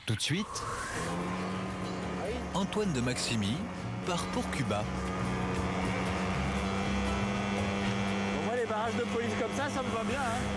Tout de suite, Antoine de Maximi part pour Cuba. Bon, moi, les barrages de police comme ça me va bien, hein.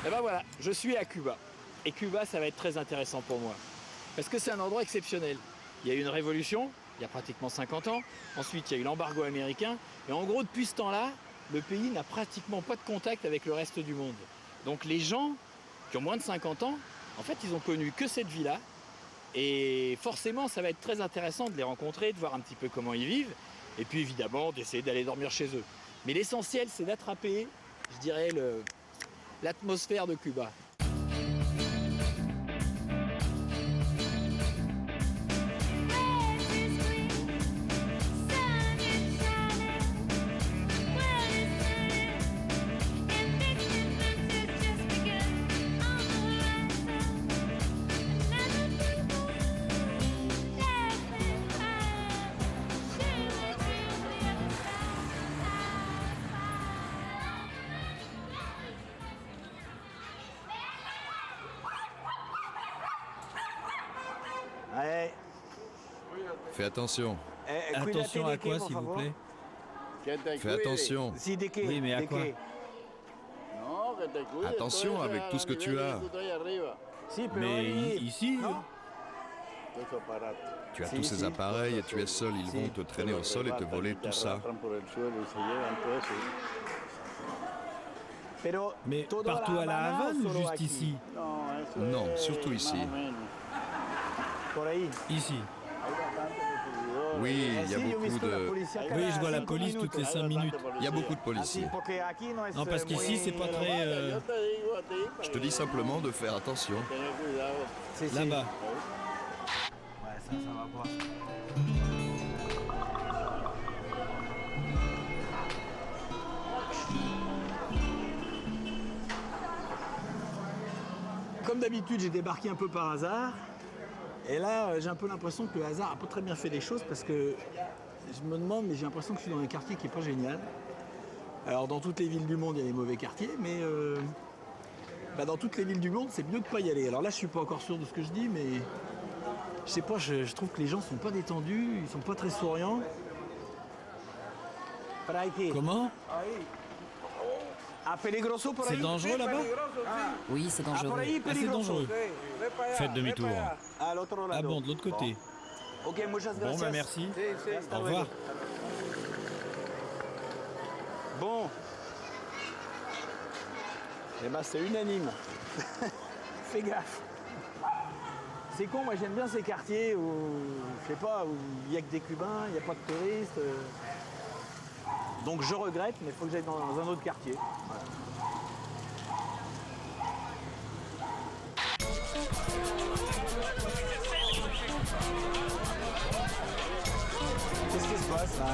Et ben voilà, je suis à Cuba. Et Cuba, ça va être très intéressant pour moi. Parce que c'est un endroit exceptionnel. Il y a eu une révolution, il y a pratiquement 50 ans. Ensuite, il y a eu l'embargo américain. Et en gros, depuis ce temps-là, le pays n'a pratiquement pas de contact avec le reste du monde. Donc les gens qui ont moins de 50 ans, en fait, ils ont connu que cette vie-là. Et forcément, ça va être très intéressant de les rencontrer, de voir un petit peu comment ils vivent. Et puis évidemment, d'essayer d'aller dormir chez eux. Mais l'essentiel, c'est d'attraper, je dirais, l'atmosphère de Cuba. Allez. Fais attention. Attention à quoi, s'il vous plaît? Fais attention. Oui, mais à quoi? Attention avec tout ce que tu as. Mais ici, Tu as tous ces appareils et tu es seul. Ils vont te traîner au sol et te voler tout ça. mais partout à La Havane ou juste ici? Non, surtout ici. Ici. Oui, il y a beaucoup de... Oui, je vois la police toutes les 5 minutes. Il y a beaucoup de policiers. Non, parce qu'ici, c'est pas très... Je te dis simplement de faire attention. Là-bas. Ouais, ça va pas. Comme d'habitude, j'ai débarqué un peu par hasard. Et là, j'ai un peu l'impression que le hasard a pas très bien fait les choses parce que je me demande, mais j'ai l'impression que je suis dans un quartier qui est pas génial. Alors, dans toutes les villes du monde, il y a des mauvais quartiers, mais dans toutes les villes du monde, c'est mieux de pas y aller. Alors là, je suis pas encore sûr de ce que je dis, mais je sais pas, je trouve que les gens sont pas détendus, ils sont pas très souriants. Comment? C'est dangereux là-bas? Oui, c'est dangereux. Ah, c'est dangereux. Faites demi-tour. Ah bon, de l'autre côté. Bon, bah merci. Au revoir. Bon. Eh ben, c'est unanime. Fais gaffe. C'est con, moi j'aime bien ces quartiers où, je sais pas, où il n'y a que des Cubains, il n'y a pas de touristes. Donc je regrette, mais il faut que j'aille dans un autre quartier. Voilà. Qu'est-ce qui se passe là?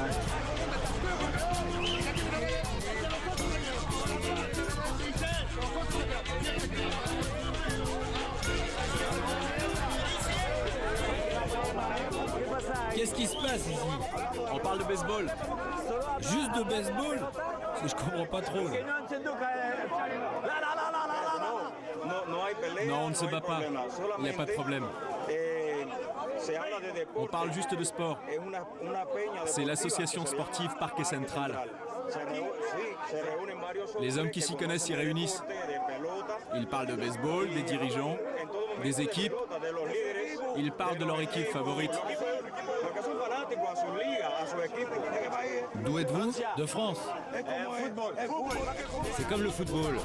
Qu'est-ce qui se passe ici? On parle de baseball. Juste de baseball? Je comprends pas trop. Là. Non, on ne se bat pas. Il n'y a pas de problème. On parle juste de sport. C'est l'association sportive Parque Central. Les hommes qui s'y connaissent s'y réunissent. Ils parlent de baseball, des dirigeants, des équipes. Ils parlent de leur équipe favorite. D'où êtes-vous? De France. C'est comme le football.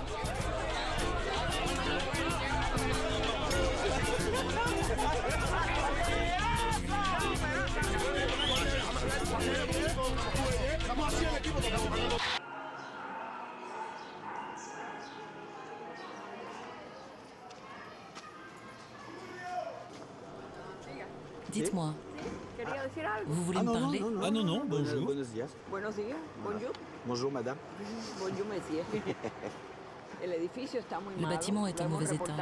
Dites-moi, vous voulez me parler? Ah non, non, bonjour. Buenos días. Buenos días, bonjour. Bonjour, madame. Bonjour, monsieur. Le bâtiment est en mauvais état.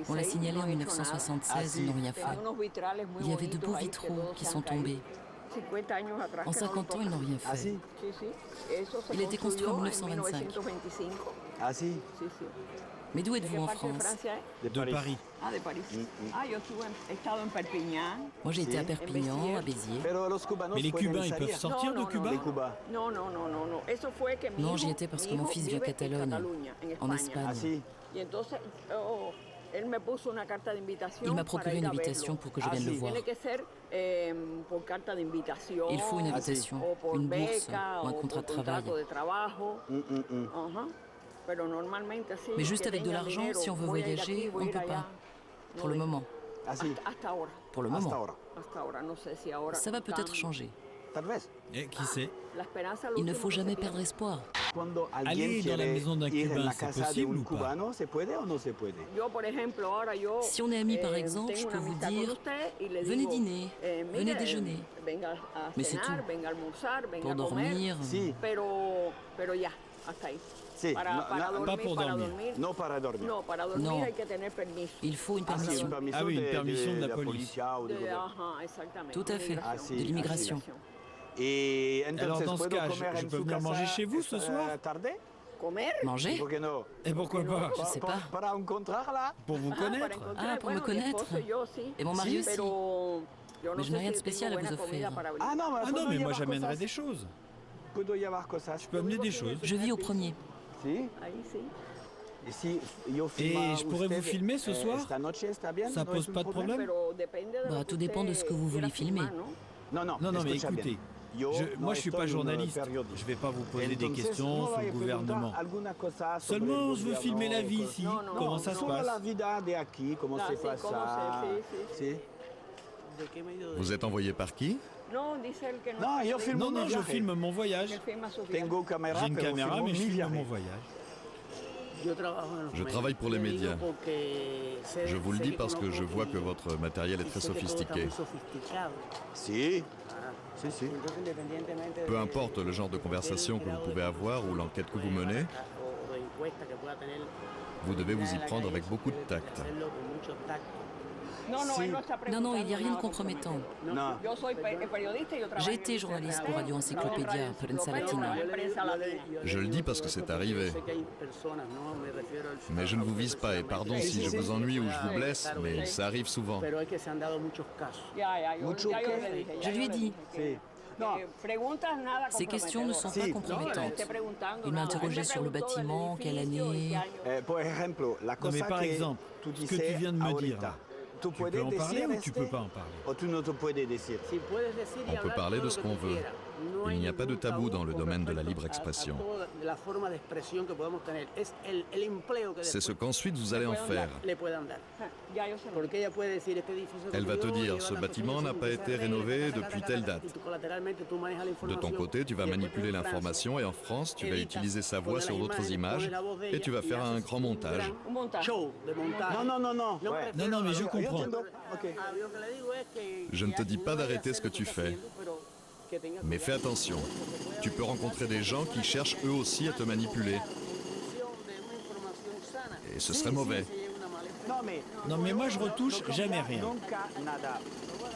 On l'a signalé en 1976, ils n'ont rien fait. Il y avait de beaux vitraux qui sont tombés. En 50 ans, ils n'ont rien fait. Il a été construit en 1925. Ah si? Mais d'où êtes-vous en France? De Paris. Ah, de Paris. Ah, yo he estado en Perpignan. Moi, j'ai été à Perpignan, à Béziers. Mais les Cubains, ils peuvent sortir de Cuba? Non. Eso fue que mi Non, hijo- j'y étais parce que mi mon hijo fils vit vive à Catalogne, en Ah Espagne. si? Y entonces, él me puso una carta de invitación Il m'a para procuré ir une a verlo. invitation pour que je vienne le voir. Tiene que ser por carta de invitación. Il faut une invitation, o por une bourse beca, ou un o contrat por de travail. contrato de trabajo. Ajá. Pero normalmente así, Mais juste que avec de tengan l'argent, dinero, si on veut voy a ir voyager, aquí, voy on a ne ir peut allá. pas. Pour le moment. Ah si? Hasta ahora. Pour le Hasta moment. ahora. Hasta ahora. No sé si ahora. Ça va peut-être cambia. changer. Tal vez. Et qui sait? La esperanza, Il ne lo faut último que jamais se perdre espoir. Cuando Aller alguien dans la quiere maison d'un ir en Cubain, la c'est casa de possible un ou pas? cubano, ¿se puede o no se puede? Yo, por ejemplo, ahora yo. Si on est amis, par exemple, tengo je peux una vous amistad dire, con usted y le venez digo, dîner, venez mire, déjeuner. Venga a Mais c'est cenar, tout. venga a almorzar, venga Pour a comer. dormir. Sí. Pero ya, hasta ahí. Sí. Para dormir, pas pour para dormir. dormir. No para dormir. No, para dormir No. hay que tener permiso. Il faut une Ah, c'est permission. une permission Ah oui, une permission de la police. policía o del gobierno. Ajá, exactamente. Tout à fait. Migración. Ah, sí, De l'immigration. Y Alors, entonces, dans ce ¿puedo cas, comer je en peux su venir casa manger chez vous ce soir? tarde? Comer. Manger? ¿Por qué no? Et pourquoi pas? Je sais pas. Para encontrarla. Pour vous Ah, para connaître? encontrar, Ah, pour me bueno, mi connaître. esposo y yo, sí. Et mon mari Sí, aussi. pero yo no Mais je n'ai sé rien de si spécial tengo à vous buena comida offrir. para venir. Ah non, Ah non, puedo mais moi llevar j'amènerai cosas. des choses. Puedo llevar cosas. Je peux amener des choses. Je vis au premier. Sí. Ahí sí. Y si yo filmo Et a je pourrais usted, vous filmer ce soir? Esta noche está bien? Ça ¿No pose es un pas de problème? Pero depende de Bah, lo tout que dépend de ce que vous usted voulez quiera filmar, filmer. ¿no? Non, Non, mais escucha écoutez, bien. moi je suis pas journaliste. Je vais pas vous poser des Entonces, questions no sur vaya le a gouvernement. preguntar alguna cosa sobre Seulement, el je veux gobierno, filmer la vie cosas. ici. Non, non, Comment ça se Sobre la passe? vida de aquí, cómo Ah, se sí, pasa. cómo se- sí. Vous êtes envoyé par qui? No, dice él que no. Non, yo filmo Non, non, mi je viaje. filme mon voyage. Él filma su viaje. Tengo cámara, J'ai une pero caméra, filmo mais je mi filme viaje. mon voyage. Je travaille pour les médias. Je vous le dis parce que je vois que votre matériel est très sophistiqué. Si. Si, si. Peu importe le genre de conversation que vous pouvez avoir ou l'enquête que vous menez, vous devez vous y prendre avec beaucoup de tact. No, no, Sí. él no está Non, non, il n'y a preguntando rien de nada compromettant. No. Yo soy periodista y yo trabajo J'ai en été el journaliste CRT, pour Radio Encyclopédia, Prensa Latina. en Prensa Latina. Je le dis parce que c'est arrivé. Mais je ne vous vise pas et pardon si je vous ennuie ou je vous blesse, mais ça arrive souvent. Ya, yo Mucho ya yo qué? le dije, Je ya lui ai yo le dit. dije. Si. No. Preguntas nada Ces questions ne sont pas Si. compromettantes. Il m'a nada. interrogé Él me sur le preguntó del bâtiment, quelle edificio y année. qué año. Por ejemplo, la Non, cosa mais par que exemple, tú ce que tu dices viens de me dire, ahorita, là, ¿tú tu puedes peux en parler decir ou tu peux pas en parler? o tú no te puedes decir? On peut parler de ce qu'on veut. Il n'y a pas de tabou dans le domaine de la libre expression. C'est ce qu'ensuite vous allez en faire. Ya yo se lo dije. Elle va te dire, ce bâtiment n'a pas été rénové depuis telle date. De ton côté, tu vas manipuler l'information et en France, tu vas utiliser sa voix sur d'autres images et tu vas faire un grand montage. Un montaje. Non, non, non, non. Ouais. Non, non, mais je comprends. entiendo. Ok. Je ne te dis pas d'arrêter ce que tu fais, mais fais attention. Tu peux rencontrer des gens qui cherchent eux aussi à te manipuler. Et ce serait mauvais. Non, mais Non, mais moi je retouche jamais rien. nunca nada.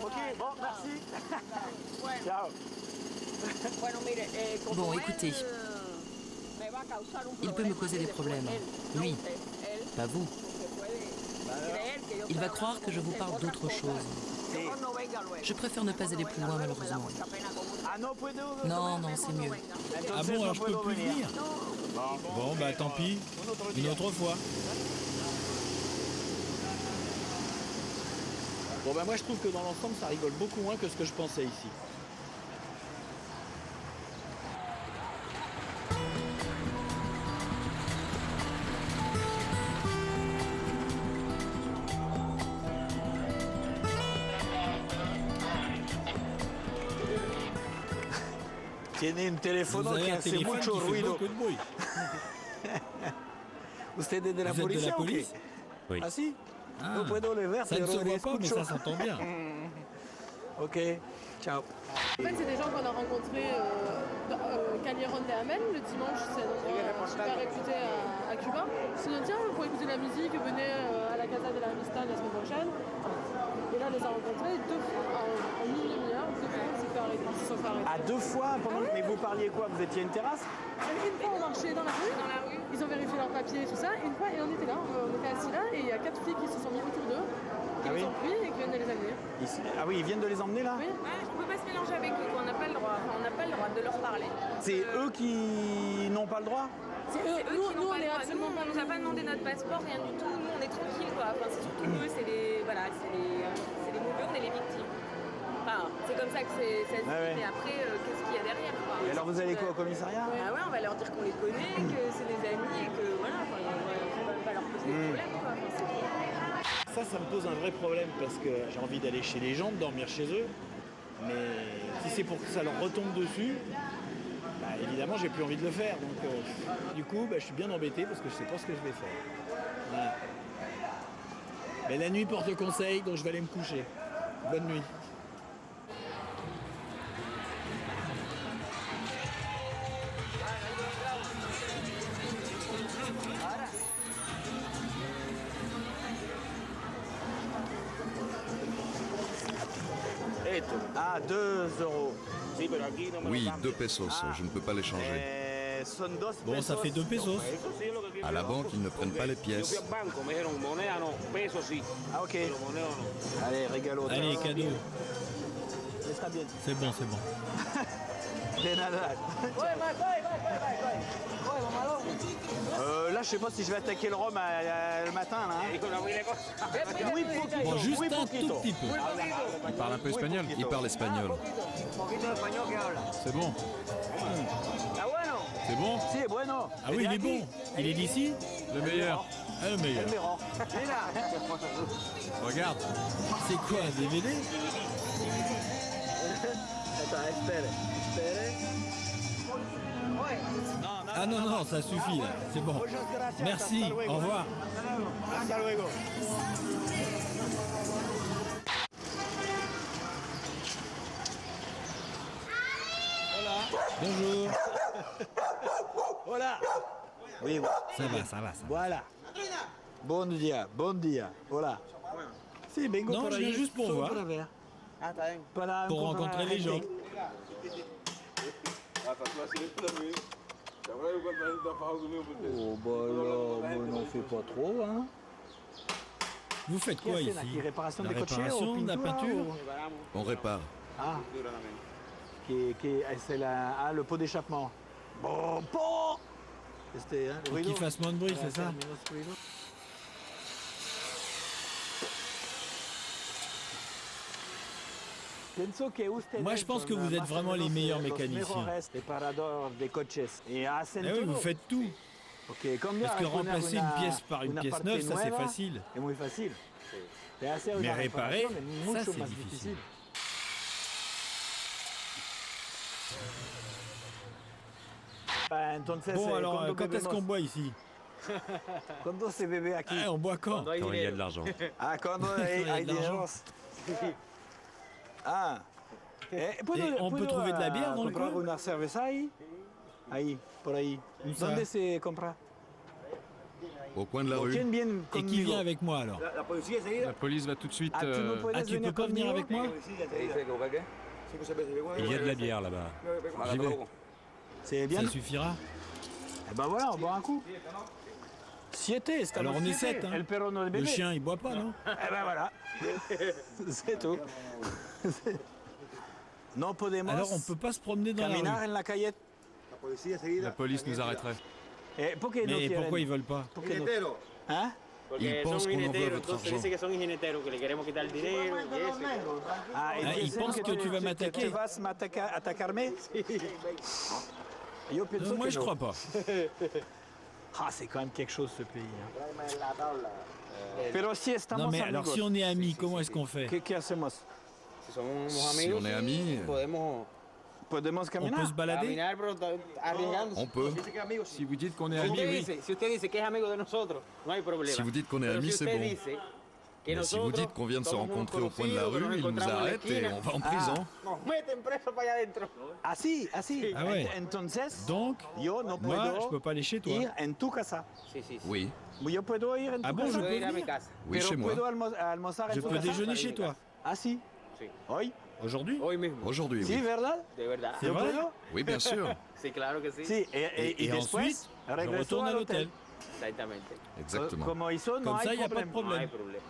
Ok, bon, merci. Ciao. Bueno, mire, como Bon, él écoutez, me va a causar un il peut me problema causer des después, problèmes. él, Lui, no usted, él, pas vous. que puede creer que yo Il va trabajo croire que je vous en parle otras d'autre cosas chose. Je préfère ne pas aller plus loin, malheureusement. Non, non, c'est mieux. Ah bon, alors je peux plus venir? Bon, bah tant pis. Une autre fois. Bon bah moi je trouve que dans l'ensemble ça rigole beaucoup moins que ce que je pensais ici. Tiene un teléfono que hace mucho ruido. ¿Usted es de la policía o qué? Oui. Ah si? Ah, No puedo leer, ça ne se pero le voit pas, mais escucho. ça s'entend bien. Ok, ciao. En fait, c'est des gens qu'on a rencontrés Callejon de Amel le dimanche, c'est un endroit super réputé à Cuba. Ils se sont dit, tiens, pour écouter de la musique, venez à la Casa de la Amistad la semaine prochaine. Et là, on les a rencontrés deux fois, en une demi-heure, deux fois, on s'est fait arrêter. Ils se sont fait arrêter. À deux fois pendant... Mais vous parliez quoi? Vous étiez à une terrasse? Une fois, on marchait dans la rue, ils ont vérifié leurs papiers et tout ça. Une fois, et on était là, on était assis là, et il y a 4 filles qui se sont mis autour d'eux, qui les ont pris et qui viennent de les amener. Ah oui, ils viennent de les emmener là? Oui. On peut pas se mélanger avec eux, on n'a pas le droit. Enfin, on n'a pas le droit de leur parler. C'est eux qui n'ont pas le droit? C'est eux, Qui nous, n'ont on pas le est droit. absolument Nous, pas on nous a pas demandé notre passeport, rien du tout. Nous, on est tranquille, quoi. Enfin, c'est surtout eux, c'est les, voilà, c'est les mauvais, on est les victimes. Enfin, c'est comme ça que ça se dit, mais après, qu'est-ce qu'il y a derrière, quoi. Et alors vous allez quoi au commissariat? Ah ouais, on va leur dire qu'on les connaît, que c'est des amis et que voilà, enfin, on va pas leur poser de problème, quoi. Enfin, c'est trop. Ça me pose un vrai problème parce que j'ai envie d'aller chez les gens, de dormir chez eux. Mais si c'est pour que ça leur retombe dessus, bah, évidemment j'ai plus envie de le faire. Donc du coup bah, je suis bien embêté parce que je sais pas ce que je vais faire. Voilà. Mais la nuit porte conseil, donc je vais aller me coucher. Bonne nuit. Ah, 2 euros. Oui, 2 pesos, je ne peux pas les changer. Bon, ça fait 2 pesos. À la banque, ils ne prennent pas les pièces. Ah ok. Allez, régalo. Allez, cadeau. Está bien. C'est bon, c'est bon. De nada. Là, je sais pas si je vais attaquer le rhum le matin. Là, hein. Muy poquito, Bon, juste muy un poquito. tout petit peu. Il parle un peu espagnol. Il parle espagnol. C'est bon. C'est bon? Si, bueno. Ah oui, il est bon. Il est d'ici? Le meilleur. Ah, le meilleur. El mejor. Regarde. C'est quoi, un DVD? Attends, espere. Ah non, non, ça suffit là. C'est bon. Merci, au revoir. Hasta luego. Bonjour. Voilà. Oui, Ça va, ça va, ça va. voilà. Bon dia, bon dia. Voilà. Si, vengo Non, por je ahí viens juste pour solo voir. para ver. Para Pour encontrar rencontrer les gens. gente. Oh, bah là, n'en fais pas trop, hein. Vous faites quoi Qu'est-ce ici? que c'est, la réparation La des cochers, réparation, de la pintura, peinture? On répare. Ah, c'est le pot d'échappement. Bon, pot. C'était, hein, Pour qu'il fasse moins de bruit, c'est ça? Moi, je pense que vous êtes vraiment les meilleurs mécaniciens. Eh oui, vous faites tout. Parce que remplacer une pièce par une pièce neuve, ça c'est facile. Mais réparer, ça c'est difficile. Bon alors, quand est-ce qu'on boit ici? Ah, on boit quand? Quand il y a de l'argent. Ah, quand il y a de l'argent. Ah. Et on peut trouver de la bière dans le coin? Una cerveza ahí? Ahí, por ahí. Où ça? ¿Dónde se compra? Au coin de la rue. ¿Quién viene Et qui conmigo? vient avec moi alors? La police va tout de suite. Ah, tu no puedes Ah, tu venir peux pas venir conmigo? avec moi? Il y a de la bière là-bas. J'y vais. C'est bien. Ça suffira? Eh ben voilà, on boit un coup. Alors on est 7, hein. Le chien, il boit pas, non? Eh ben voilà. C'est tout. Non podemos. Alors on peut pas se promener dans la caminar rue. en la calle. La police nous arrêterait. Mais pourquoi ils veulent pas? Hein? Ils pensent qu'on en veut à votre argent. Ils pensent que tu vas m'attaquer. Tu vas m'attaquer? Moi je crois pas. Ah, c'est quand même quelque chose ce pays. Hein. Non mais alors si on est amis, comment est-ce qu'on fait? ¿Qué hacemos? Si on est amis, Podemos On caminar? peut se balader? on peut. Si vous dites qu'on est amis, oui. Si vous dites qu'on est amis, c'est bon. Mais si vous dites qu'on vient de se rencontrer au coin de la rue, ils nous arrêtent et on va en prison. Así. Ah ouais. Entonces, Donc, yo no moi, puedo je peux pas aller chez toi. ir en tu casa. Oui, Yo puedo ir en tu Ah bon, casa. je peux venir? oui, Pero chez moi. puedo almorzar en Je tu peux casa. déjeuner chez toi. Ah si. Hoy? Aujourd'hui? Aujourd'hui, Si, oui. verdad? C'est Yo vrai? puedo? Oui, bien sûr. Si, Et después ensuite, je regreso retourne à al l'hôtel. Exactement. Como hizo, no Comme hay ça, il n'y a pas de problème. problème.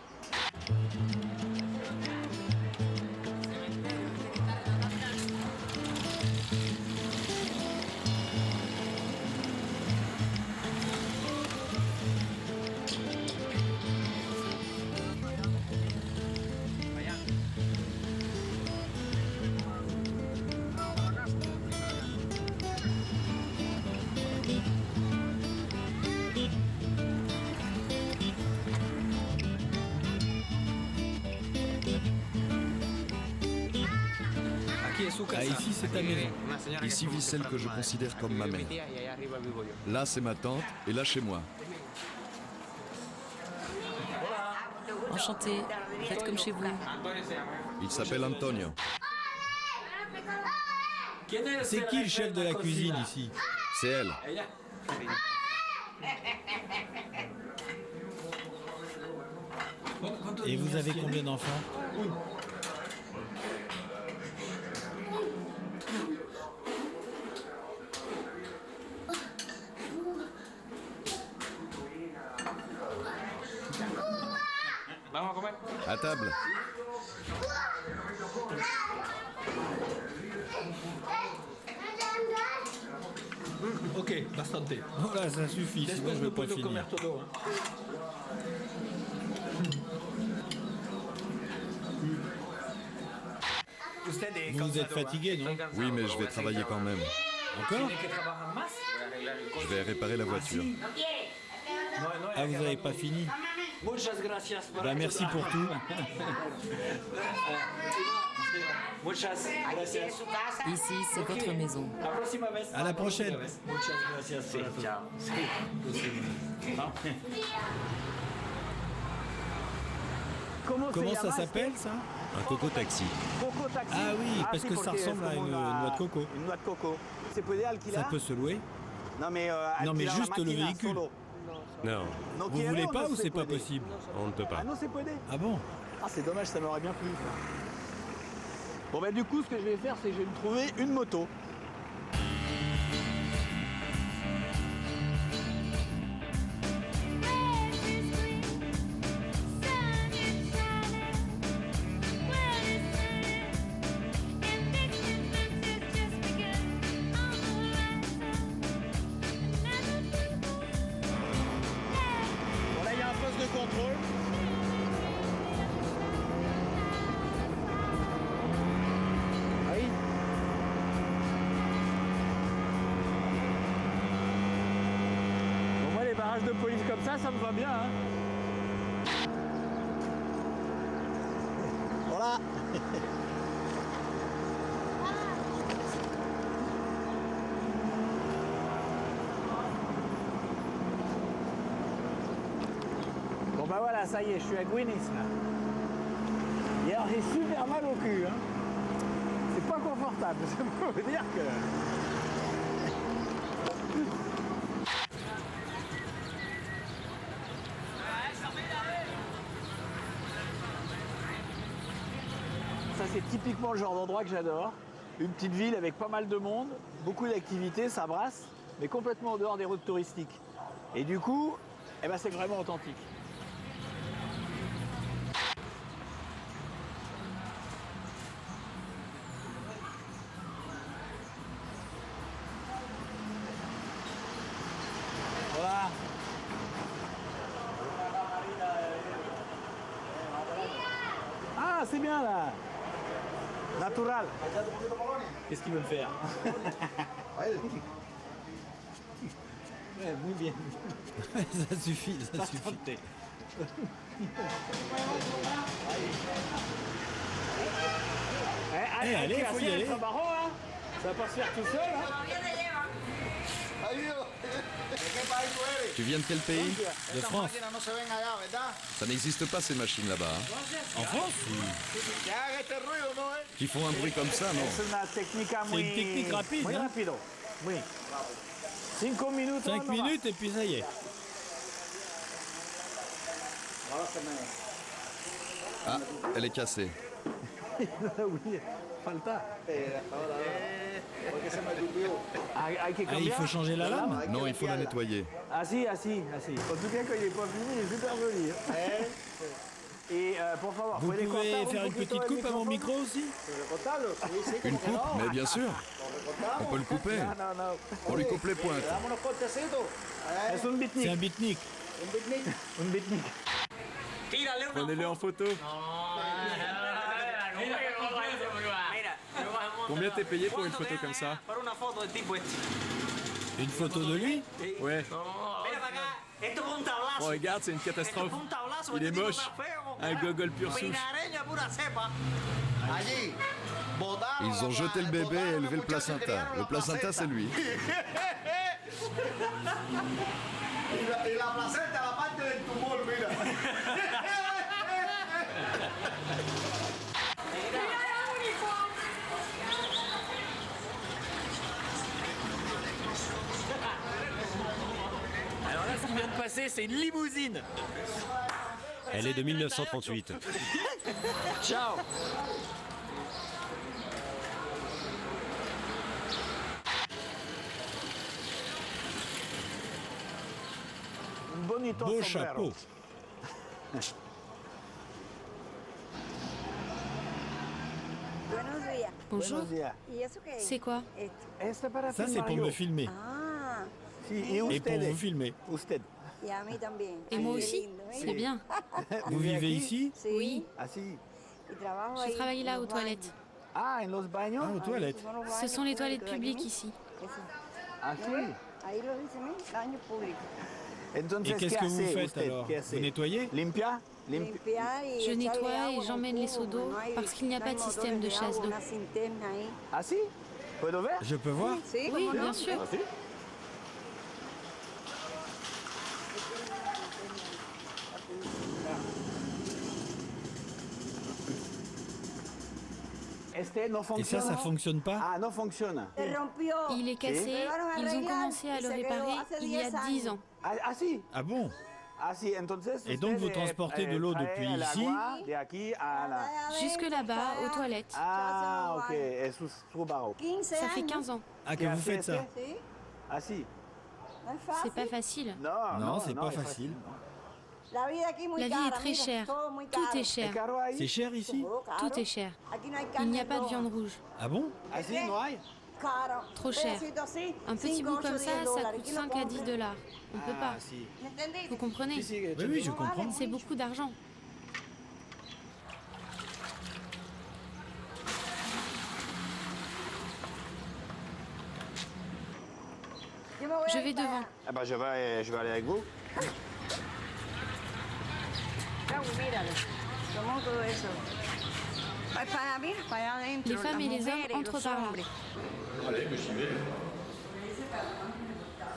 Ah, ici, c'est ta maison. Ici vit celle que je considère comme ma mère. Là, c'est ma tante, et là, chez moi. Enchanté, faites comme chez vous. Il s'appelle Antonio. C'est qui le chef de la cuisine ici? C'est elle. Et vous avez combien d'enfants? À table. Ok, bastante. Voilà, ça suffit, sinon je vais pas finir. Vous êtes fatigué, non? Oui, mais je vais travailler quand même. Encore? Je vais réparer la voiture. Ah, vous n'avez pas fini? Bah, merci pour tout. Ici, c'est votre maison. À la prochaine. Comment ça s'appelle, ça? Un coco taxi. Coco taxi. Ah oui, parce que ça porque ressemble à es como une una- noix de coco. Une noix de coco. Se puede alquilar? Ça peut se louer? Non mais, Non, mais alquilar la juste le máquina véhicule. solo. Non, No Vous quiere voulez o pas no ou se c'est pas puede? possible? on ne peut pas. Ah non, c'est puede. Ah bon? Ah c'est dommage, ça m'aurait bien plu. ça. Bon bah du coup, ce que je vais faire, c'est que je vais me trouver une moto. Bon là, il y a un poste de contrôle. Ah oui. Bon, moi, les barrages de police comme ça me va bien. Hein. Voilà. Bon bah voilà, ça y est, je suis à Gwynnis là. Et alors j'ai super mal au cul. Hein. C'est pas confortable, ça peut vous dire que... Ça c'est typiquement le genre d'endroit que j'adore. Une petite ville avec pas mal de monde, beaucoup d'activités, ça brasse, mais complètement en dehors des routes touristiques. Et du coup, eh ben c'est vraiment authentique. Voilà. Ah, c'est bien là. Natural. Qu'est-ce qu'il veut me faire? Ouais, muy bien. Ça suffit, ça suffit. Allez, il faut y aller. Ça va pas se faire tout seul. Hein. Tu viens de quel pays? De France. Ça n'existe pas ces machines là-bas. Hein. En France? Qui font un bruit comme ça, non? C'est une technique rapide. Muy hein. rápido. Oui. 5 minutes. 5 minutes et puis ça y est. Ah, elle est cassée. Oui, falta. Ah, il faut changer la lame? Non, il faut la nettoyer. Así. En tout cas, quand il n'est pas fini, il est super joli. Et pour favor, Vous pouvez faire une petite coupe à mon micro aussi? Une coupe? Mais bien sûr. On peut le couper. On lui coupe les pointes. C'est un beatnik. Un beatnik. Prenez-le en photo. Combien t'es payé pour une photo comme ça? Une photo de lui? Ouais. Oh, regarde, c'est une catastrophe. Il est moche. Un gogol pure souche. Ils ont jeté le bébé et élevé le placenta. Le placenta, c'est lui. Y la placenta, la parte del tumor, mira. Alors là, ce qui vient de passer, c'est une limousine. Elle est de 1938. Ciao. Beau chapeau. Bonjour. C'est quoi? Ça, c'est pour me filmer. Et pour vous filmer. Et moi aussi? C'est bien. Vous vivez ici? Oui. Je Je travaille là aux toilettes. Ah, aux toilettes. Ce sont les toilettes publiques ici. Et qu'est-ce que vous faites alors? Vous nettoyez? Je nettoie et j'emmène les seaux d'eau parce qu'il n'y a pas de système de chasse d'eau. Ah si? Je peux voir? Oui, bien sûr. Et ça fonctionne pas? Ah, non fonctionne. Il est cassé. Ils ont commencé à le réparer il y a 10 ans. Ah si? Ah bon? Ah si, entonces. Et donc vous transportez de l'eau depuis ici? Jusque là-bas, aux toilettes. Ah, ok. Es su barro. Ça fait 15 ans. Ah, que vous faites ça? Ah si. C'est pas facile. Non, c'est pas facile. La vie est très chère. Tout est cher. C'est cher ici? Tout est cher. Il n'y a pas de viande rouge. Ah bon? Ah si, no hay. Trop cher. Un petit bout comme ça, ça coûte 5 à 10 dollars. On peut pas. Si. Vous comprenez? Oui, je comprends. C'est beaucoup d'argent. Je vais devant. Ah bah je vais aller avec vous. Les femmes et les hommes entrent par là.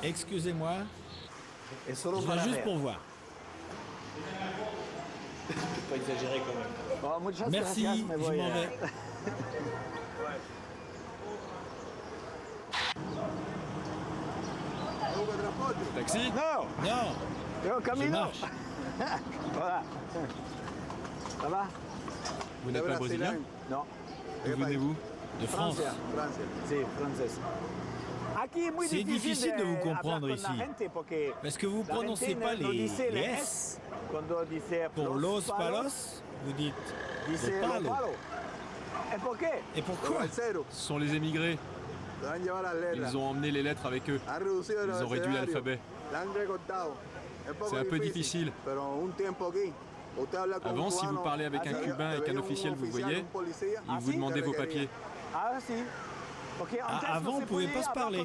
Excusez-moi. Je viens juste pour voir. Pas exagéré quand même. Merci, je m'en vais. Taxi? Non. Non, Yo, je camino. marche. Voilà. Ça va? Vous n'êtes pas brésilien? Non. D'où venez-vous? De France. Si, française. C'est difficile de vous comprendre ici, parce que vous ne prononcez pas les S. Pour los palos, vous dites le palo. Et pourquoi? Ce sont les émigrés. Ils ont emmené les lettres avec eux. Ils ont réduit l'alphabet. C'est un peu difficile. Avant, si vous parlez avec un Cubain et qu'un officiel vous voyait, il vous demandait vos papiers. Avant, on ne pouvait pas se parler.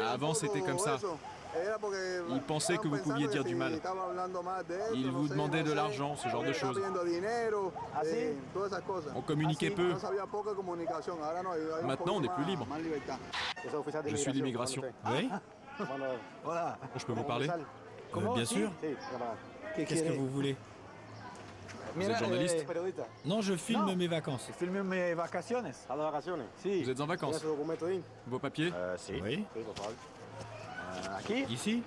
Avant, c'était comme ça. Ils pensaient que vous pouviez dire du mal. Ils vous demandaient de l'argent, ce genre de choses. On communiquait peu. Maintenant, on est plus libre. Je suis l'immigration. Oui? Je peux vous parler? Bien sûr. Qu'est-ce que vous voulez? Vous êtes journaliste? Non, je filme mes vacances. Vous êtes en vacances? Vos papiers? Oui. Ici?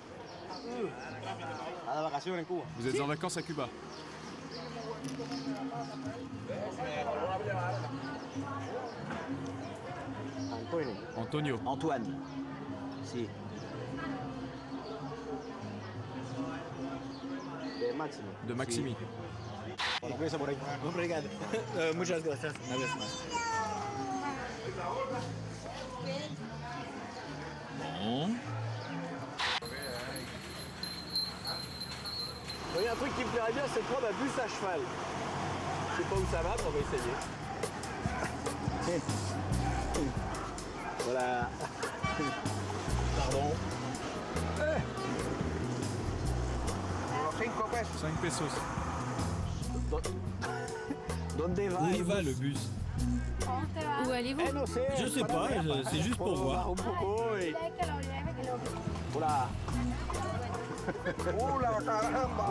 Vous êtes en vacances à Cuba? Antonio. Antoine. Si. De Maximi. Obrigado. Muchas gracias. Una vez más. Bon. Il y a un truc qui me plairait bien, c'est de prendre un bus à cheval. Je sais pas où ça va, mais on va essayer. Voilà. Pardon. 5 pesos. Où il va le bus? Où allez-vous? Je sais pas, c'est juste pour voir. Voilà. ¡Hola, caramba!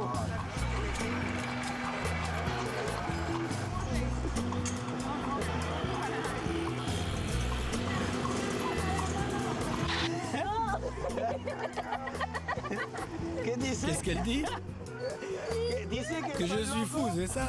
Qu'est-ce qu'elle dit? Que je suis fou, c'est ça?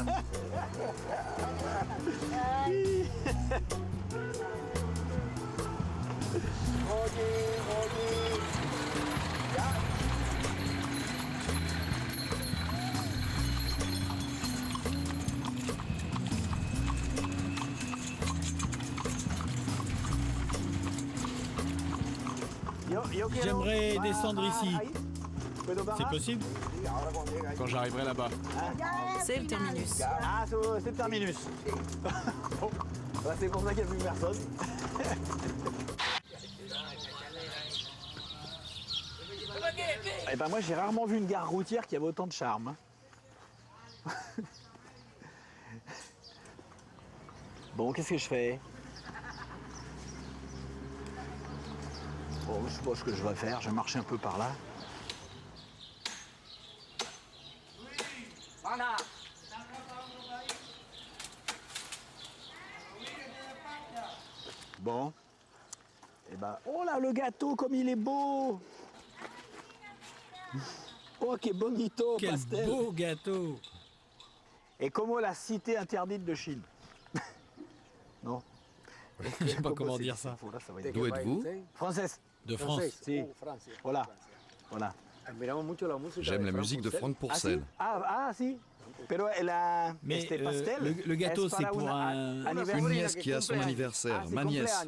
J'aimerais descendre ici. C'est possible? Quand j'arriverai là-bas. C'est le terminus. Ah, c'est le terminus. Bon, bah, c'est pour ça qu'il n'y a plus personne. Eh ben moi, j'ai rarement vu une gare routière qui avait autant de charme. Bon, qu'est-ce que je fais? Bon, je sais pas ce que je vais faire, je vais marcher un peu par là. Bon. Et ben, oh là, le gâteau, comme il est beau! Oh, que bonito, Quel pastel! beau gâteau! Et comme la cité interdite de Chine. Non? Je sais pas comment dire ça. D'où êtes-vous? Française. De France. Si. Voilà. Voilà. J'aime la musique de Franck Pourcel. Ah, si. Pero Mais pastel, le gâteau, c'est pour un... Une nièce qui a son anniversaire, ma nièce.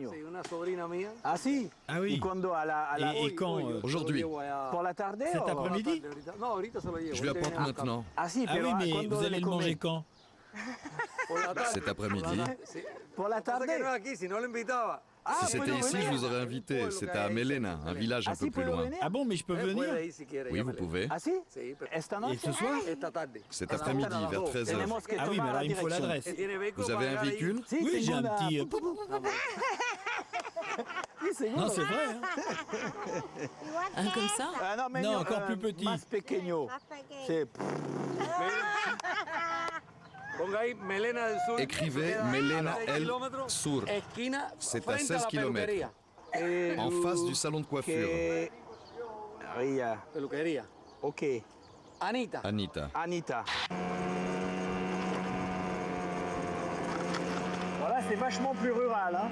Ah si. Ah oui. Et quand Aujourd'hui. Pour la tarde? Cet après-midi? Je lui apporte maintenant. Ah si, Ah oui, mais vous allez le manger quand? Cet après-midi. Pour la tarde? Si c'était ici, je vous aurais invité. C'est à Melena, un village un peu plus loin. Ah bon, mais je peux venir? Oui, vous pouvez. Ah si? Et ce soir? Cet après-midi, vers 13h. Ah oui, mais alors il me faut l'adresse. Vous avez un véhicule? Oui, j'ai un petit... Non, c'est vrai. Hein. Un comme ça? Non, encore plus petit. Más pequeño. C'est... Écrivez Melena El Sur. C'est à 16 km. En face du salon de coiffure. Ok. Anita. Anita. Voilà, c'est vachement plus rural. Hein.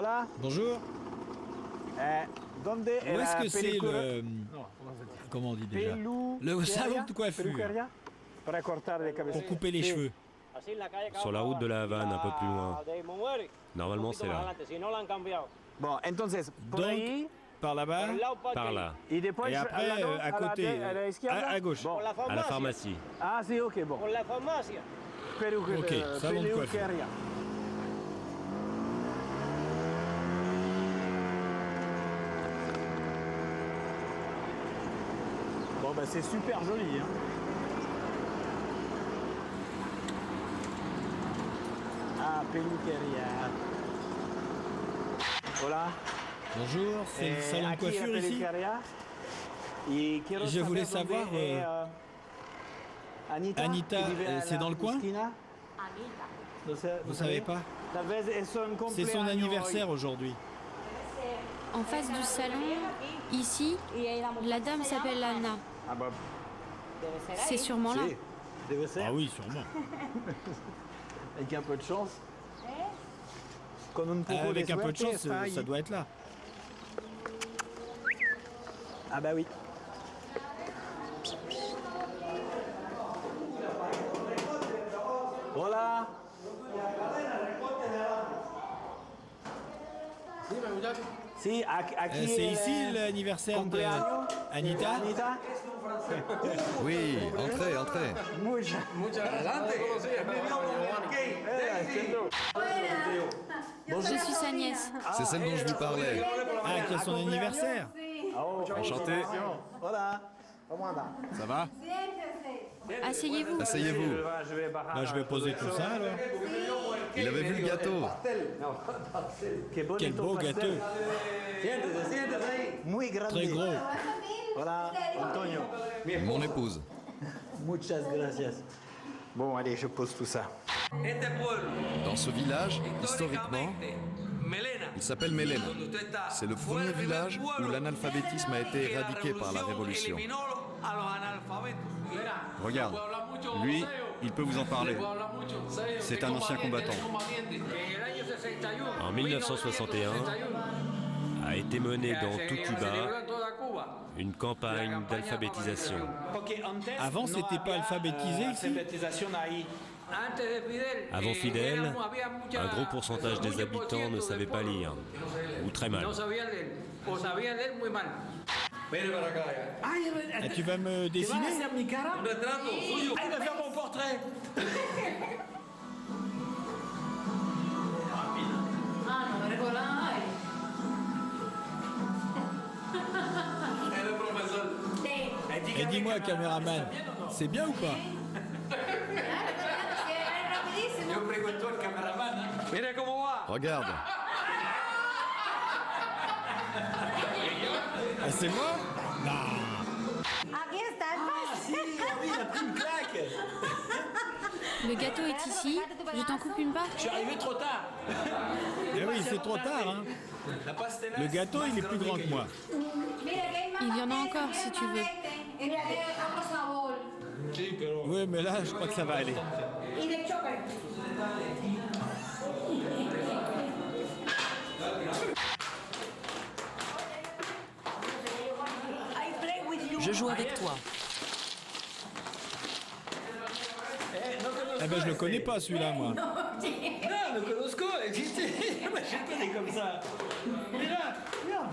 Hola. Bonjour. Donde Où est-ce que c'est le... Comment on dit déjà? Le salon de coiffure. Pour couper les cheveux. Sur la route de la Havane, un peu plus loin. Normalement, c'est là. Bon, entonces, por ahí, par là-bas, par là. et après, à côté, à gauche. À la pharmacie. Ah, si, ok, bon. Ok, salon de coiffure. Bon, bah c'est super joli, hein. Ah, peluqueria. Voilà. Bonjour, c'est le salon de coiffure ici. Je voulais savoir, Anita, c'est dans le coin? Vous savez pas? C'est son anniversaire aujourd'hui. En face du salon, ici, la dame s'appelle Anna. C'est sûrement là. Ah oui, sûrement. Avec un peu de chance. Avec un peu de chance, ça doit être là. Ah bah oui. Voilà. Si, c'est ici l'anniversaire d'Anita? Oui, entrez, entrez. Je suis sa nièce. C'est celle dont je vous parlais. Ah, qui a son anniversaire. Enchanté. Voilà. Ça va? Asseyez-vous. Asseyez-vous. Bah, je vais poser tout ça alors. Il avait vu le gâteau. Quel beau gâteau. Très gros. Voilà, Antonio. Mon épouse. Muchas gracias. Bon, allez, je pose tout ça. Dans ce village, historiquement, il s'appelle Melena. C'est le premier village où l'analphabétisme a été éradiqué par la Révolution. Regarde, lui, il peut vous en parler. C'est un ancien combattant. En 1961, a été menée dans tout Cuba une campagne d'alphabétisation. Avant, c'était pas alphabétisé ici? Avant Fidel, un gros pourcentage des habitants ne savaient pas lire, ou très mal. Ah, tu vas me dessiner? Il va faire mon portrait. Et dis-moi, caméraman, c'est bien ou pas? Regarde. Ah, c'est moi? Non. Le gâteau est ici. Je t'en coupe une part? Je suis arrivé trop tard. Eh oui, c'est trop tard, hein. Le gâteau, il est plus grand que moi. Il y en a encore si tu veux. Oui, mais là, je crois que ça va aller. Je joue avec toi. Eh ben, je le connais pas, celui-là, moi. No, lo conozco, existe. La gente de comme ça. Mira, mira.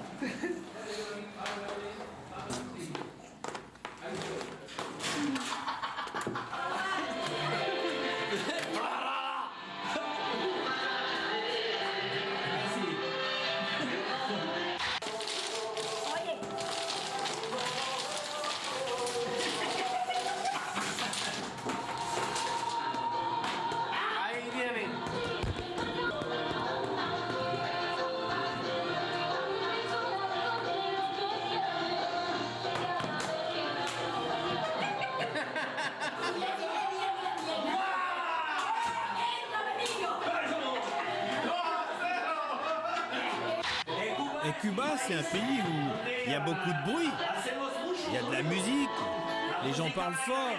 Et Cuba, c'est un pays où il y a beaucoup de bruit. Il y a de la musique. Les gens parlent fort.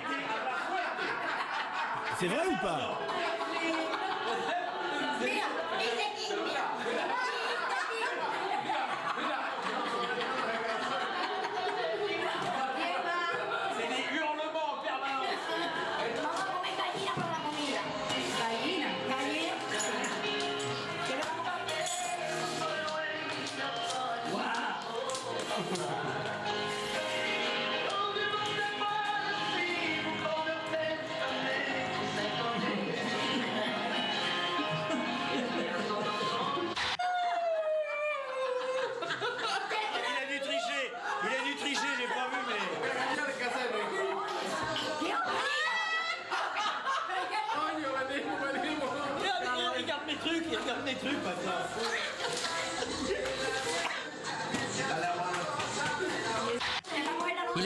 C'est vrai ou pas?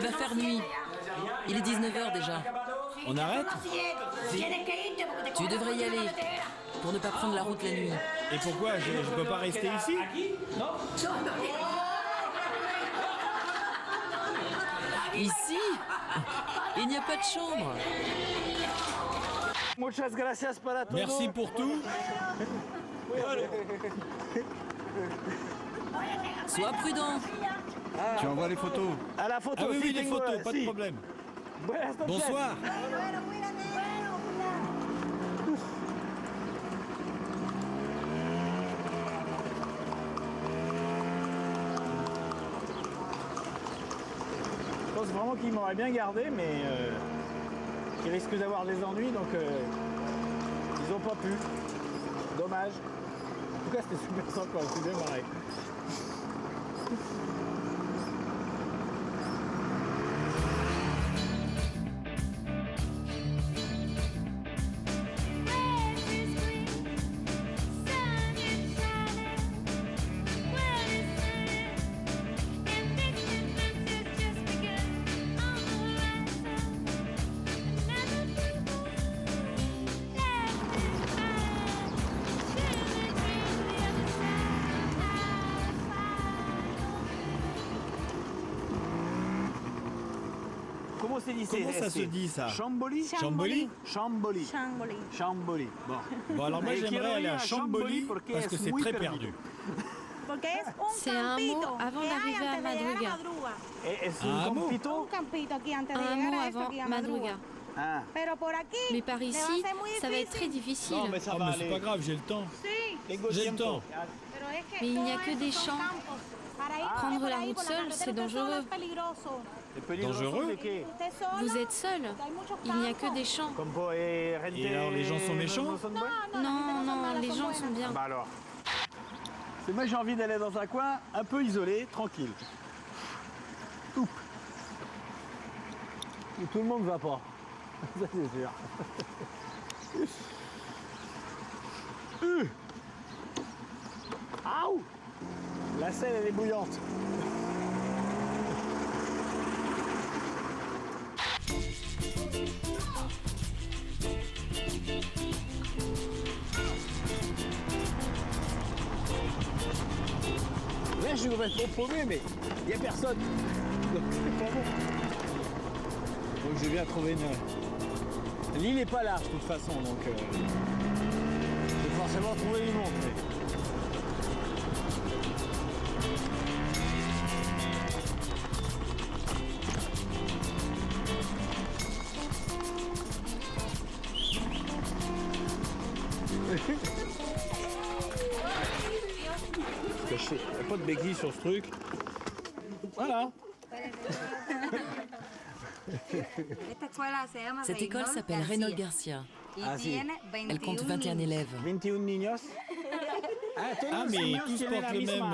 va faire nuit. Il est 19h déjà. On arrête? Tu devrais y aller, pour ne pas prendre la route la nuit. Et pourquoi? Je ne peux pas rester ici? Ici? Il n'y a pas de chambre. Merci pour tout. Sois prudent. Tu envoies les photos? À la photo, ah oui, oui, les photos, pas de problème. Bonsoir. Je pense vraiment qu'ils m'auraient bien gardé, mais ils risquent d'avoir des ennuis, donc ils n'ont pas pu. Dommage. En tout cas, c'était super sympa, c'est bien pareil. Comment ça se dit ça? Chamboli? Chamboli? Chamboli. Chamboli. Chamboli. Bon alors moi j'aimerais aller à Chamboli parce que c'est très perdu. C'est un mot avant d'arriver à Madruga. Un mot? Un mot avant Madruga. Ah. Mais par ici, ça va être très difficile. Non mais ça va, mais c'est pas grave, j'ai le temps. J'ai le temps. Mais il n'y a que des champs. Prendre la route seule, c'est dangereux. Dangereux? Vous êtes seul. Il n'y a que des champs. Et alors les gens sont méchants? Non, non, les gens sont bien. Bah alors. Moi j'ai envie d'aller dans un coin un peu isolé, tranquille. Oup. Où tout le monde ne va pas. Ça c'est sûr. Aouh! La selle elle est bouillante. Là je suis complètement paumé mais il n'y a personne. Donc c'est pas bon. Donc je viens trouver une... L'île n'est pas large de toute façon donc je vais forcément trouver du monde. Mais... Il n'y a pas de béquille sur ce truc. Voilà. Cette école s'appelle Reynolds Garcia. Ah, si. Elle compte 21 élèves. 21 niños. Ah mais tous portent le même...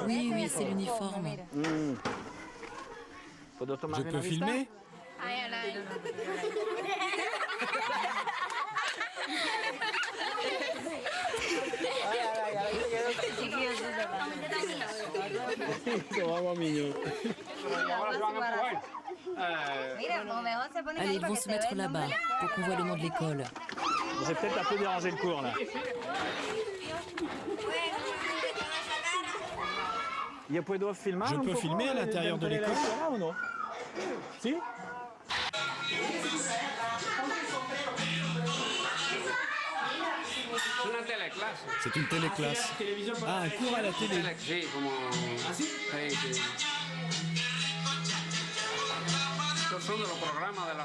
Oui, oui, c'est l'uniforme. Je peux filmer? C'est vraiment mignon. Allez, ils vont se mettre là-bas pour qu'on voit le nom de l'école. J'ai peut-être un peu dérangé le cours là. Je peux filmer à l'intérieur de l'école ou non? Si? C'est une téléclasse. Ah, un cours à la télé.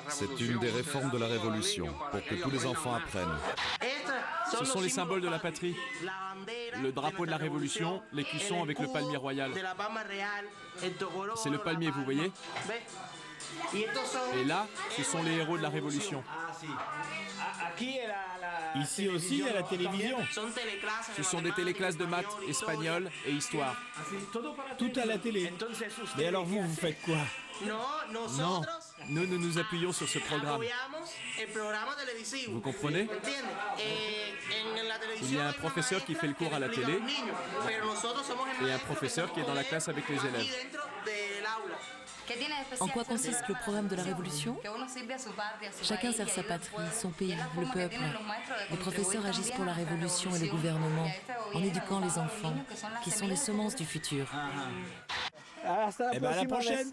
C'est une des réformes de la Révolution, pour que tous les enfants apprennent. Ce sont les symboles de la patrie. Le drapeau de la Révolution, l'écusson avec le palmier royal. C'est le palmier, vous voyez? Et là, ce sont les héros de la Révolution. Ici aussi, il y a la télévision. Ce sont des téléclasses de maths, espagnol et histoire. Tout à la télé. Mais alors vous, vous faites quoi? Non, nous nous appuyons sur ce programme. Vous comprenez? Il y a un professeur qui fait le cours à la télé et un professeur qui est dans la classe avec les élèves. En quoi consiste le programme de la Révolution? Chacun sert sa patrie, son pays, le peuple. Les professeurs agissent pour la Révolution et le gouvernement, en éduquant les enfants, qui sont les semences du futur. Eh ben à la prochaine.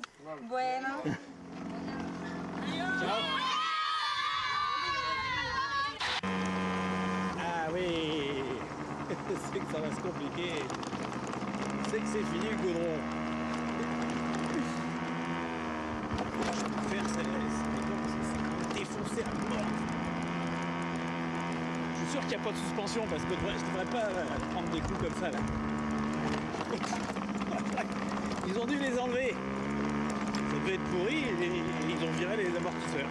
Ah oui, c'est que ça va se compliquer. C'est que c'est fini le goudron. Je peux faire c'est défoncé à mort. Je suis sûr qu'il n'y a pas de suspension parce que je devrais pas prendre des coups comme ça là. Ils ont dû les enlever. Ça devait être pourri et ils ont viré les amortisseurs.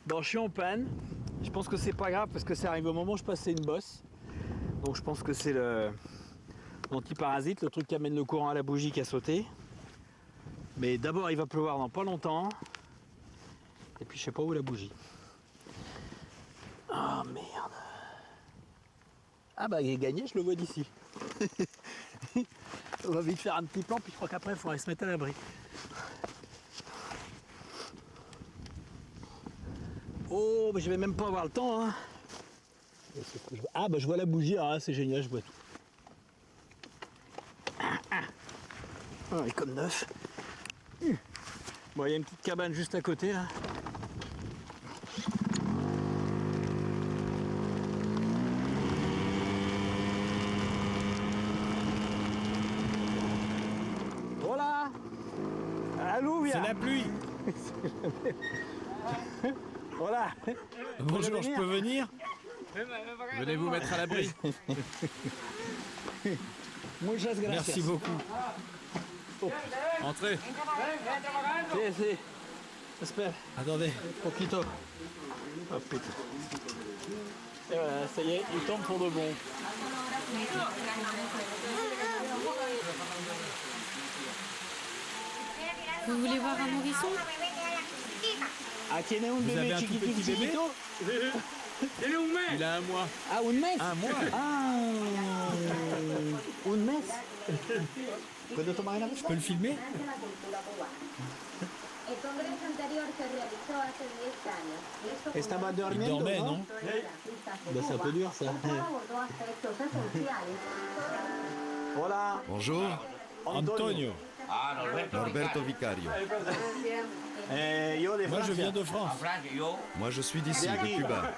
Bon, je suis en panne. Je pense que c'est pas grave parce que ça arrive au moment où je passais une bosse. Donc je pense que c'est l'antiparasite, le truc qui amène le courant à la bougie qui a sauté. Mais d'abord il va pleuvoir dans pas longtemps. Et puis je sais pas où est la bougie. Oh merde. Ah bah il est gagné, je le vois d'ici. On va vite faire un petit plan, puis je crois qu'après il faudrait se mettre à l'abri. Oh, mais je vais même pas avoir le temps. Hein. Ah bah je vois la bougie, alors là c'est génial, je vois tout. Oh, elle est comme neuf. Bon, il y a une petite cabane juste à côté là. Voilà. C'est la pluie. Voilà. Bonjour, je peux venir? Venez vous mettre à l'abri. Merci beaucoup. Oh. Entrez. Si. J'espère. Attendez. Poquito. Oh putain. Et voilà, ça y est, il tombe pour de bon. Vous voulez voir un nourrisson? Ah, tiene un Vous avez bébé un tout petit bébé? Il a un mois. Ah, un mes? Un mois? Ah, un mes? Je peux le filmer? Il dormait, non? Ben, c'est un peu dur ça. Voilà. Bonjour, Antonio. Norberto Vicario. Moi je viens de France. Moi je suis d'ici, de Cuba.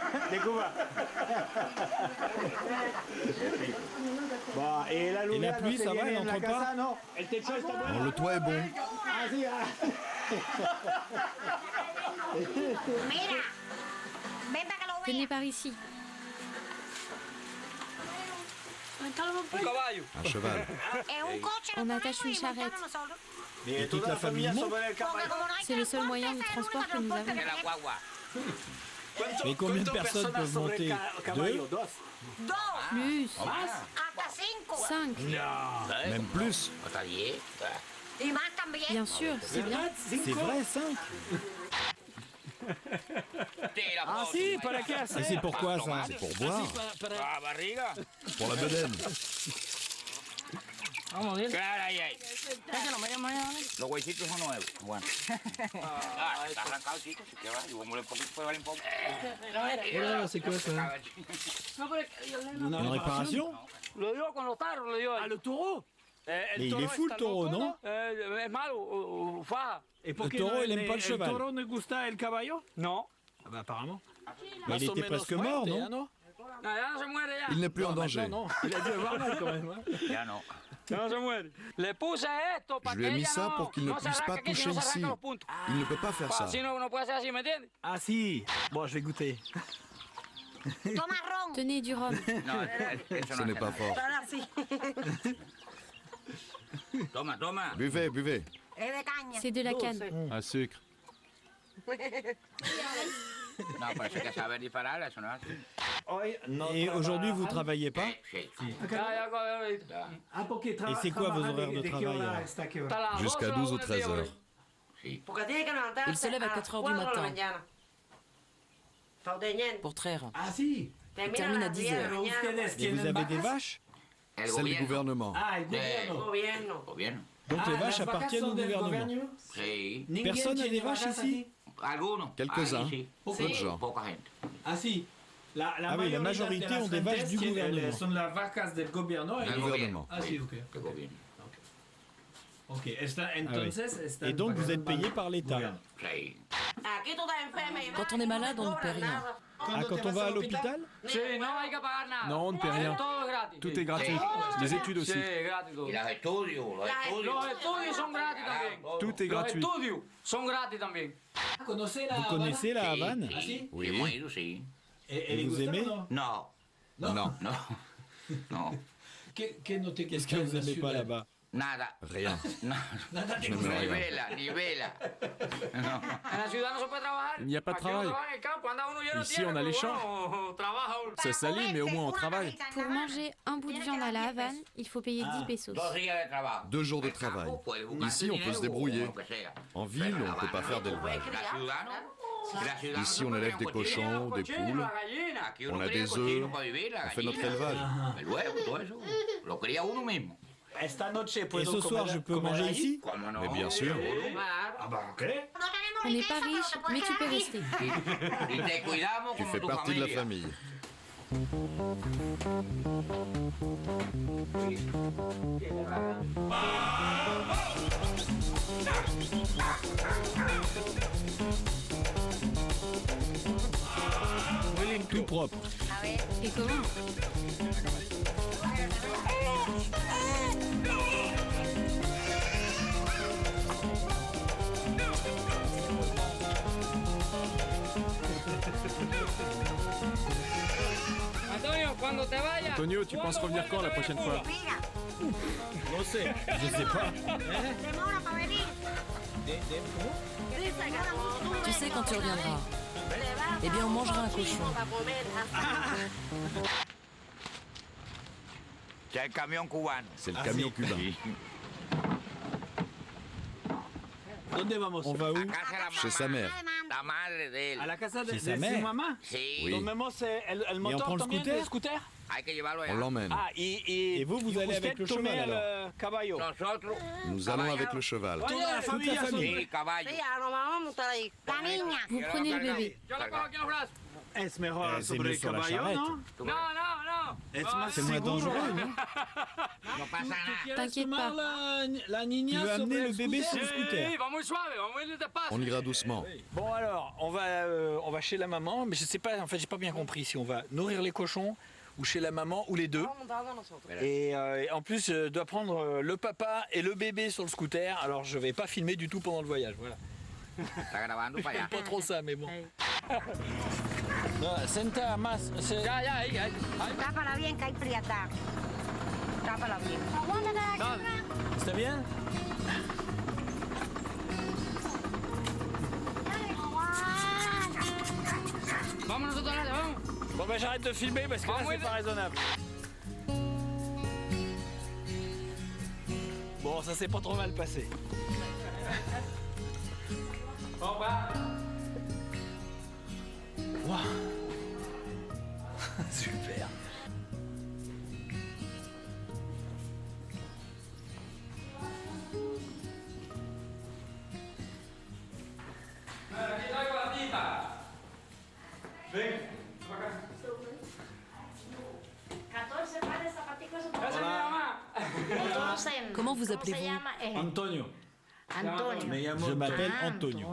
Bon, et la pluie, ça va, elle entre pas? Bon, le toit est bon. Venez par ici. Un cheval. On attache une charrette. Et toute la famille monte? C'est le seul moyen de transport que nous avons. Mais combien de personnes peuvent monter? 2? Plus. 5. Même plus. Bien sûr, c'est bien. C'est vrai, 5? Ah si, pas la casse. Et c'est pourquoi ça? C'est pour boire. Pour la bedaine. Los huesitos son nuevos. Bueno. Está arrancado, chicos. Si quieres, y vamos a poquito, puede valer un poco. Voilà, c'est quoi ça? Une réparation? Lo dio con los tarros, lo dio. Ah, le taureau? Mais il est fou le taureau, non? Es malo, faja. Et Le taureau, il aime pas le cheval. Le taureau ne gusta el caballo? No. Ah bah apparemment. Mais il était presque mort, non? No, ya se muere ya. Il n'est plus en danger. Non, il a dû avoir mal quand même. Hein. Ya no. Ya se muere. Le puse esto Je para lui que ai mis ella ça pour qu'il ne no se puisse pas arranque, que toucher si no se ici. arrancan los puntos. Il ne peut pas faire ça. Si no, no puede ser así, ¿me entiendes? Ah si. Bon, je vais goûter. Tenez du rhum. No, eso Ce no n'est hace pas nada. fort. Toma, toma. Buvez, buvez. C'est de la canne. Un sucre. No, pero eso que saber disparar, eso no es así. Et aujourd'hui, vous travaillez pas? Sí. Et c'est quoi vos horaires de travail alors? Jusqu'à 12 ou 13 heures. Il se lève à 4 heures du matin pour traire. Ah si. Il termine à 10 heures. Et vous avez des vaches? C'est le gouvernement. Ah, le gouvernement. Donc les vaches appartiennent au gouvernement. Personne n'a des vaches ici? Quelques-uns, peu de gens. Ah si. Ah oui, la majorité ont des vaches du gouvernement. Sont las vacas del gobierno. Du gouvernement. Ah si, ok. Ok. Et donc vous êtes payé par l'État. Quand on est malade, on ne paie rien. Ah, quand on va à l'hôpital? Non, on ne paie rien. Tout est gratuit. Les études aussi. Tout est gratuit. Vous connaissez la Havane? Oui. Et vous aimez? Non. Non. Qu'est-ce que vous n'aimez pas là-bas? Nada. Rien. Ni vela. Il n'y a pas de travail. Ici, on a les champs. Ça salit, mais au moins on travaille. Pour manger un bout de viande à la Havane, il faut payer 10 pesos. 2 jours de travail. Ici, on peut se débrouiller. En ville, on ne peut pas faire d'élevage. Ici, on élève des cochons, des poules. On a des œufs. On fait notre élevage. Et ce soir, je peux manger ici? Mais bien sûr. On n'est pas riche, mais tu peux rester. Tu fais partie de la famille. Tout propre. Et comment? Antonio, tu penses revenir quand la prochaine fois? Je sais pas. Tu sais quand tu reviendras. Eh bien, on mangera un cochon. C'est le camion cubain. C'est le camion cubain. On va où? Chez sa mère. À la casa de Chez sa mère? maman. Oui. Donc maman, c'est el Et on motor prend le también, scooter? le scooter. On l'emmène. Ah, Et vous allez avec le cheval alors? Caballo. Nous allons avec le cheval. Toute la famille. Vous prenez le bébé. Es mejor C'est sobre mieux el sur la caballo, charrette. ¿no? Es más C'est moins seguro. dangereux, non? T'inquiète pas. La Tu niña veux sobre amener el le bébé sur le scooter? On ira doucement. Bon alors, on va chez la maman, mais je sais pas, en fait j'ai pas bien compris si on va nourrir les cochons ou chez la maman ou les deux. Et en plus, je dois prendre le papa et le bébé sur le scooter, alors je vais pas filmer du tout pendant le voyage, voilà. J'aime pas trop ça, mais bon. Senta más. Tápala bien que hay prieta. Tápala bien. Está bien? Bon ben j'arrête de filmer parce que là c'est pas raisonnable. Bon, ça s'est pas trop mal passé. Wow. Super. Comment vous appelez-vous? Antonio. Je m'appelle Antonio.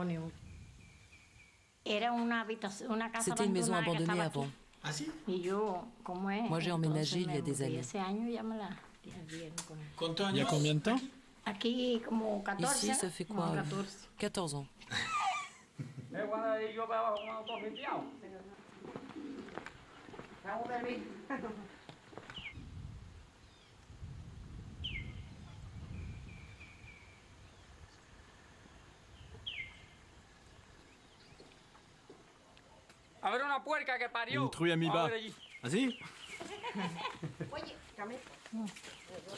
C'était une maison abandonnée avant. Ah si? Moi, j'ai emménagé il y a des années. Il y a combien de temps? Ici, ça fait quoi? 14 ans. Une truie amiba. Vas-y.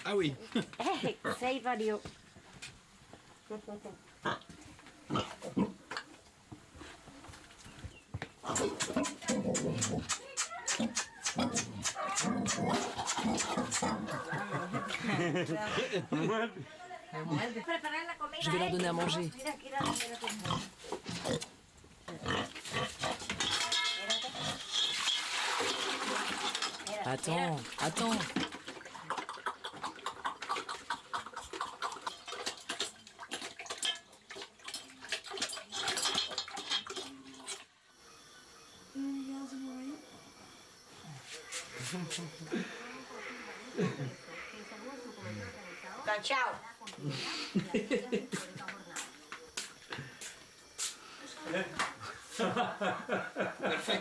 Ah oui. Seis parió. Je vais leur donner à manger. Attends, attends. Ciao.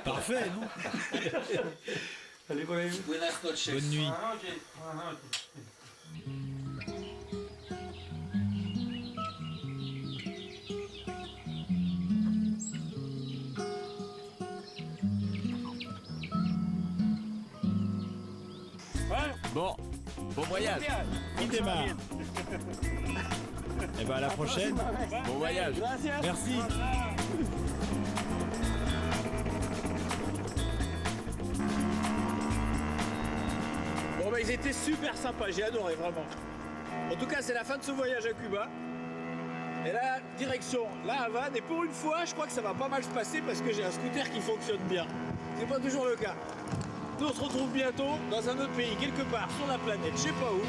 Parfait, non? Bonne nuit. Bon, bon voyage. Qui démarre? Et ben à la prochaine. Bon voyage. Merci. Bon bah ils étaient super sympas, j'ai adoré vraiment. En tout cas c'est la fin de ce voyage à Cuba. Et là, direction La Havane, et pour une fois je crois que ça va pas mal se passer parce que j'ai un scooter qui fonctionne bien. C'est pas toujours le cas. Nous on se retrouve bientôt dans un autre pays, quelque part sur la planète, je sais pas où.